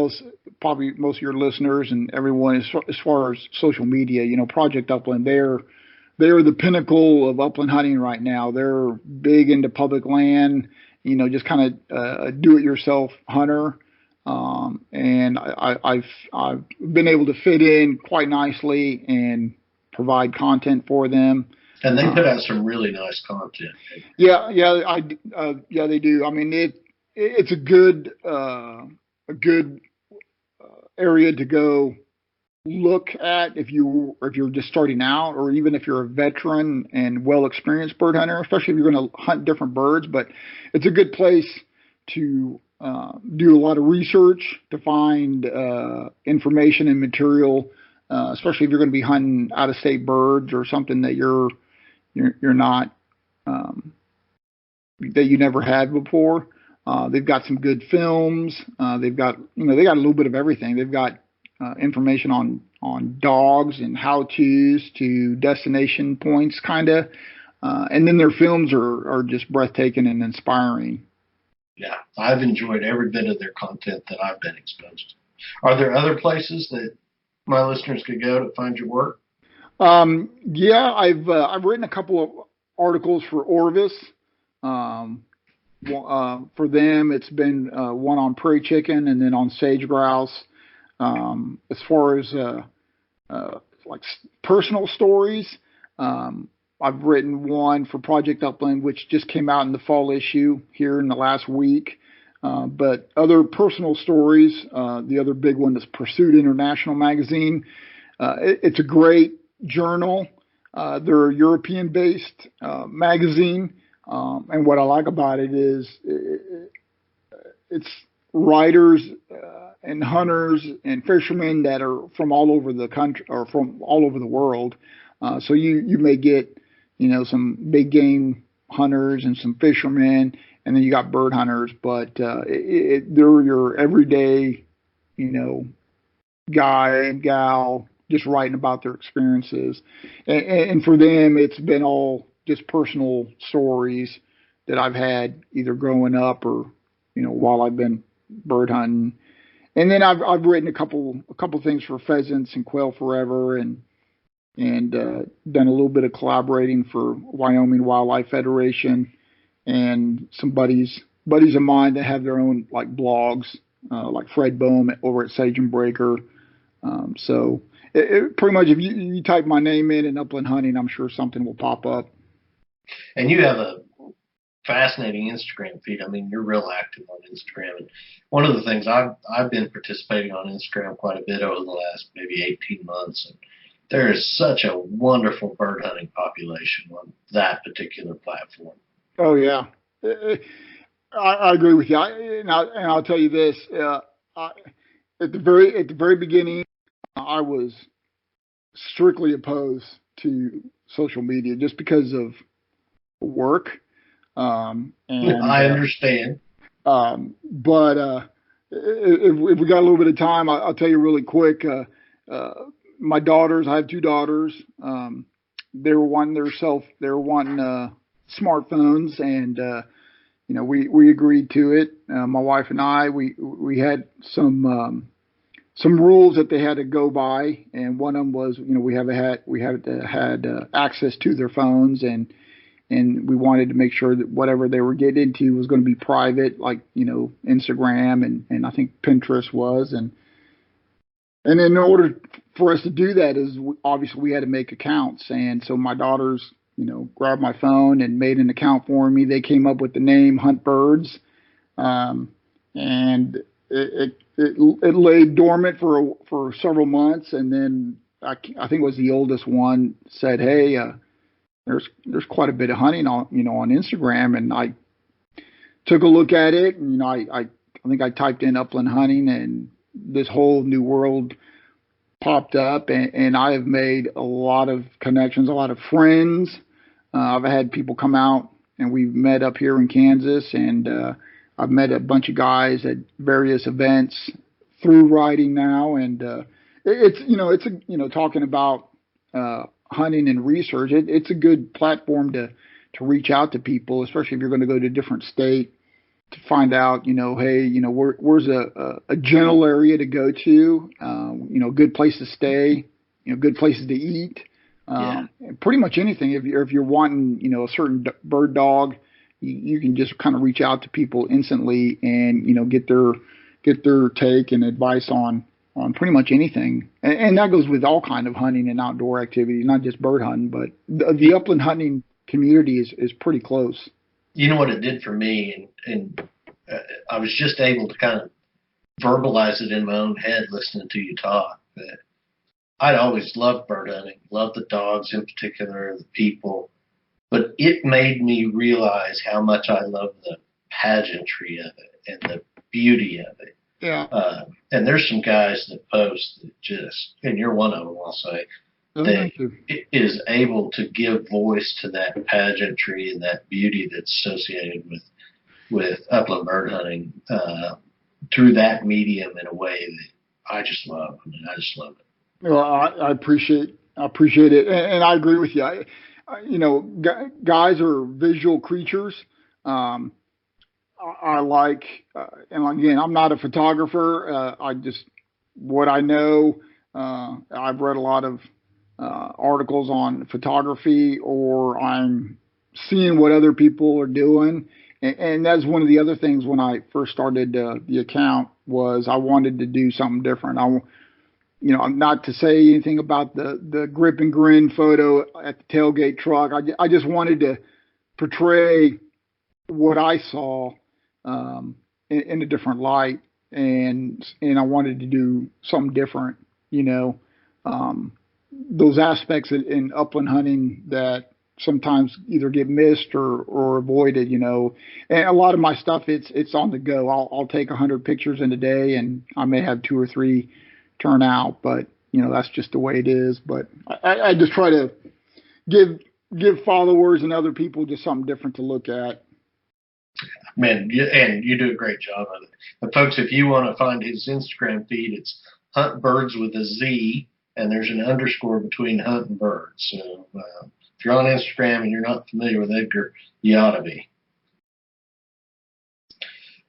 probably most of your listeners and everyone, as far as social media, you know, Project Upland, they're the pinnacle of upland hunting right now. They're big into public land, you know, just kind of do-it-yourself hunter. And I've been able to fit in quite nicely and provide content for them. And they put out some really nice content. Yeah, they do. I mean, it's a good area to go look at if you're just starting out, or even if you're a veteran and well-experienced bird hunter, especially if you're going to hunt different birds. But it's a good place to do a lot of research, to find information and material, especially if you're going to be hunting out-of-state birds or something that you're not that you never had before. They've got some good films. They got a little bit of everything. They've got information on dogs and how-tos to destination points, kind of. And then their films are just breathtaking and inspiring. Yeah, I've enjoyed every bit of their content that I've been exposed to. Are there other places that my listeners could go to find your work? Yeah, I've written a couple of articles for Orvis. For them, it's been one on prairie chicken and then on sage grouse. As far as like personal stories, I've written one for Project Upland, which just came out in the fall issue here in the last week. But other personal stories, the other big one is Pursuit International magazine. It's a great journal. They're a European-based magazine, and what I like about it is it's writers and hunters and fishermen that are from all over the country or from all over the world. So you may get, some big game hunters and some fishermen, and then you got bird hunters, but they're your everyday, guy and gal just writing about their experiences. And for them, it's been all just personal stories that I've had either growing up or, while I've been bird hunting. And then I've written a couple things for Pheasants and Quail Forever, and done a little bit of collaborating for Wyoming Wildlife Federation and some buddies of mine that have their own like blogs, like Fred Bohm over at Sage and Breaker. So pretty much if you type my name in upland hunting, I'm sure something will pop up. And you have a fascinating Instagram feed. I mean, you're real active on Instagram. And one of the things I've been participating on Instagram quite a bit over the last maybe 18 months. And there is such a wonderful bird hunting population on that particular platform. Oh yeah, I agree with you. And I'll tell you this: at the very beginning, I was strictly opposed to social media just because of work. And I understand. But if we got a little bit of time, I'll tell you really quick. My daughters, I have two daughters. They were wanting smartphones, and we agreed to it. My wife and I, we had some rules that they had to go by, and one of them was, we had access to their phones, and we wanted to make sure that whatever they were getting into was going to be private, like Instagram and I think Pinterest was, and in order for us to do that is obviously we had to make accounts, and so my daughters grabbed my phone and made an account for me. They came up with the name Hunt Birds, and it lay dormant for several months, and then I think it was the oldest one said, "Hey, there's quite a bit of hunting on Instagram," and I took a look at it, and I think I typed in upland hunting, and this whole new world popped up, and I have made a lot of connections, a lot of friends. I've had people come out, and we've met up here in Kansas, and I've met a bunch of guys at various events through writing now, and it's talking about hunting and research. It's a good platform to reach out to people, especially if you're going to go to a different state, to find out, hey, where's a gentle area to go to, good place to stay, good places to eat, pretty much anything. If you're wanting, a certain bird dog, you can just kind of reach out to people instantly and, get their take and advice on pretty much anything. And that goes with all kind of hunting and outdoor activities, not just bird hunting, but the upland hunting community is pretty close. You know what it did for me, and I was just able to kind of verbalize it in my own head listening to you talk, that I'd always loved bird hunting, loved the dogs in particular, the people, but it made me realize how much I love the pageantry of it and the beauty of it. Yeah. And there's some guys that post that just, and you're one of them, I'll say, that is able to give voice to that pageantry and that beauty that's associated with upland bird hunting through that medium in a way that I just love. I mean, I just love it. Well, I appreciate it, and I agree with you. Guys are visual creatures. I like, and again, I'm not a photographer. What I know, I've read a lot of articles on photography, or I'm seeing what other people are doing. And that's one of the other things when I first started the account was I wanted to do something different. Not to say anything about the grip and grin photo at the tailgate truck. I just wanted to portray what I saw in a different light, and I wanted to do something different. Those aspects in upland hunting that sometimes either get missed or avoided, you know. And a lot of my stuff, it's on the go. I'll take 100 pictures in a day, and I may have 2 or 3 turn out, but you know that's just the way it is. But I just try to give followers and other people just something different to look at. Man, and you do a great job of it. But folks, if you want to find his Instagram feed, it's Hunt Birds with a Z, and there's an underscore between Hunt and Birds. So if you're on Instagram and you're not familiar with Edgar, you ought to be.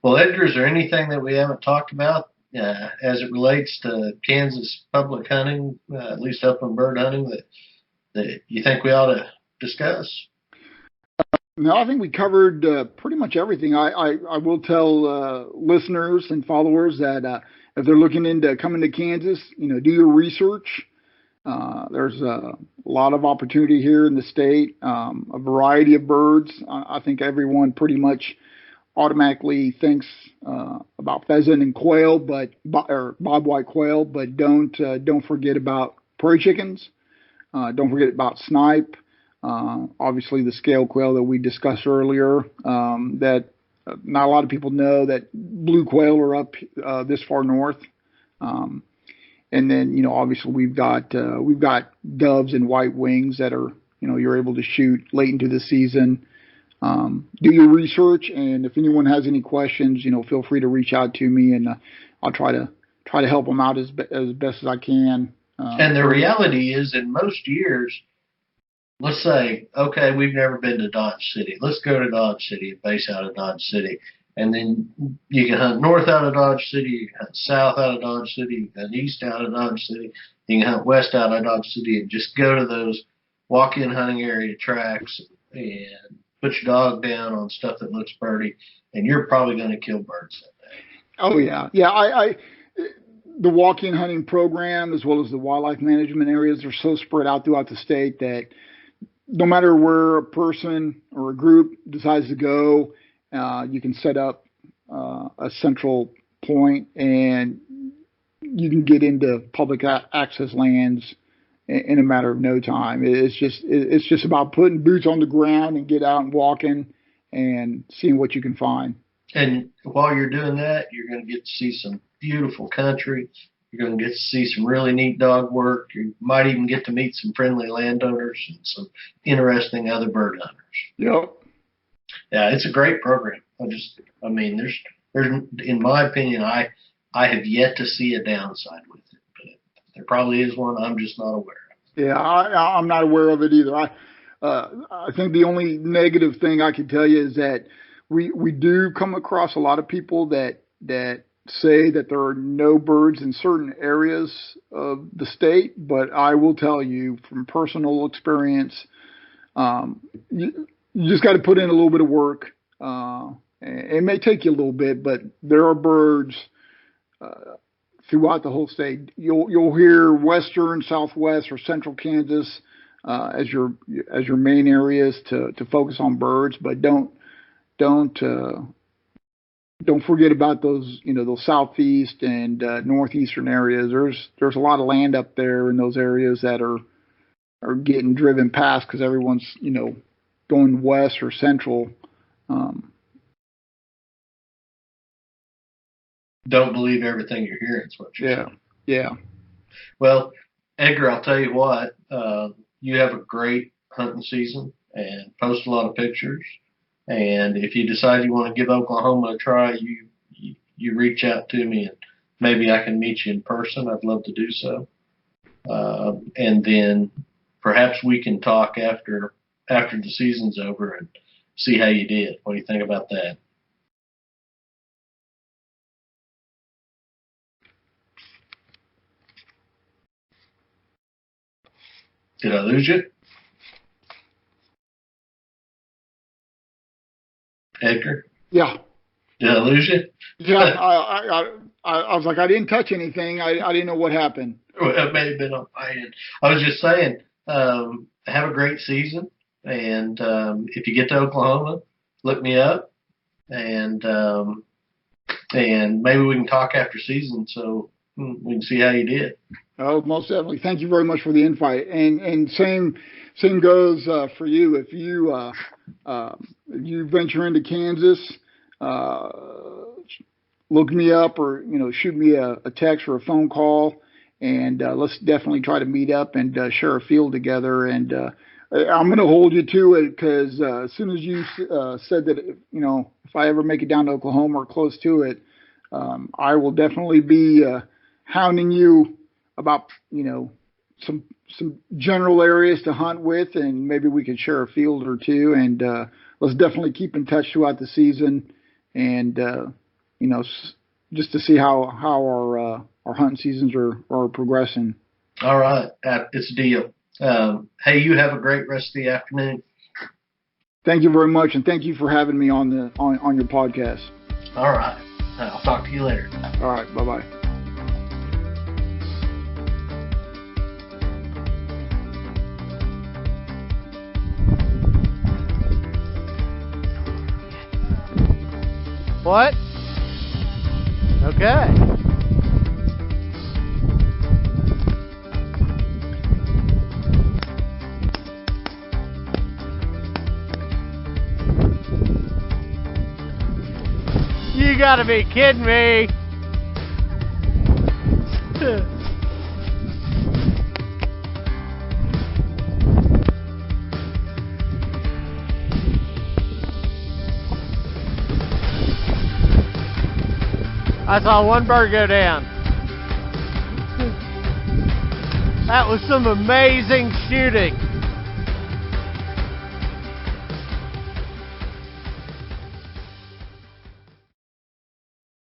Well, Edgar, is there anything that we haven't talked about as it relates to Kansas public hunting, at least upland bird hunting, that you think we ought to discuss? No, I think we covered pretty much everything. I will tell listeners and followers that if they're looking into coming to Kansas, you know, do your research. There's a lot of opportunity here in the state, a variety of birds. I think everyone pretty much automatically thinks about pheasant and quail, or bobwhite quail, but don't forget about prairie chickens. Don't forget about snipe. Obviously, the scale quail that we discussed earlier. That not a lot of people know that blue quail are up this far north. And then, you know, obviously we've got doves and white wings that are, you know, you're able to shoot late into the season. Do your research, and if anyone has any questions, you know, feel free to reach out to me, and I'll try to help them out as best as I can. And the reality is, in most years, let's say, okay, we've never been to Dodge City. Let's go to Dodge City and base out of Dodge City. And then you can hunt north out of Dodge City, you can hunt south out of Dodge City, you can hunt east out of Dodge City, you can hunt west out of Dodge City, and just go to those walk-in hunting area tracks and put your dog down on stuff that looks birdy, and you're probably going to kill birds that day. Oh, yeah. Yeah, the walk-in hunting program as well as the wildlife management areas are so spread out throughout the state that no matter where a person or a group decides to go, you can set up a central point and you can get into public access lands in a matter of no time. It's just about putting boots on the ground and get out and walking and seeing what you can find. And while you're doing that, you're going to get to see some beautiful country. You're going to get to see some really neat dog work. You might even get to meet some friendly landowners and some interesting other bird hunters. Yep. Yeah, it's a great program. I mean, there's in my opinion, I have yet to see a downside with it, but there probably is one I'm just not aware of. Yeah, I'm not aware of it either. I think the only negative thing I can tell you is that we do come across a lot of people that say that there are no birds in certain areas of the state, but I will tell you from personal experience, you just got to put in a little bit of work. It may take you a little bit, but there are birds throughout the whole state. You'll hear western, southwest, or central Kansas as your main areas to focus on birds, but don't forget about those, you know, those southeast and northeastern areas. There's a lot of land up there in those areas that are getting driven past because everyone's, you know, going west or central. Don't believe everything you're hearing. Is what you're saying. Yeah. Well, Edgar, I'll tell you what. You have a great hunting season and post a lot of pictures. And if you decide you want to give Oklahoma a try, you reach out to me and maybe I can meet you in person. I'd love to do so. And then perhaps we can talk after the season's over and see how you did. What do you think about that? Did I lose you? Edgar? Yeah. Did I lose you? Yeah, I was like, I didn't touch anything. I didn't know what happened. Well, it may have been on my end. I was just saying, have a great season. And if you get to Oklahoma, look me up. And maybe we can talk after season so we can see how you did. Oh, most definitely. Thank you very much for the invite. And same goes for you. If you venture into Kansas, uh, look me up, or shoot me a text or a phone call, and let's definitely try to meet up and share a field together. And I'm going to hold you to it, because as soon as you said that, if I ever make it down to Oklahoma or close to it, I will definitely be hounding you about some general areas to hunt with, and maybe we could share a field or two. And let's definitely keep in touch throughout the season, and just to see how our hunting seasons are progressing. All right, it's a deal. Hey, you have a great rest of the afternoon. Thank you very much, and thank you for having me on your podcast. All right, I'll talk to you later. All right, bye-bye. What? Okay. You gotta be kidding me. I saw one bird go down. That was some amazing shooting.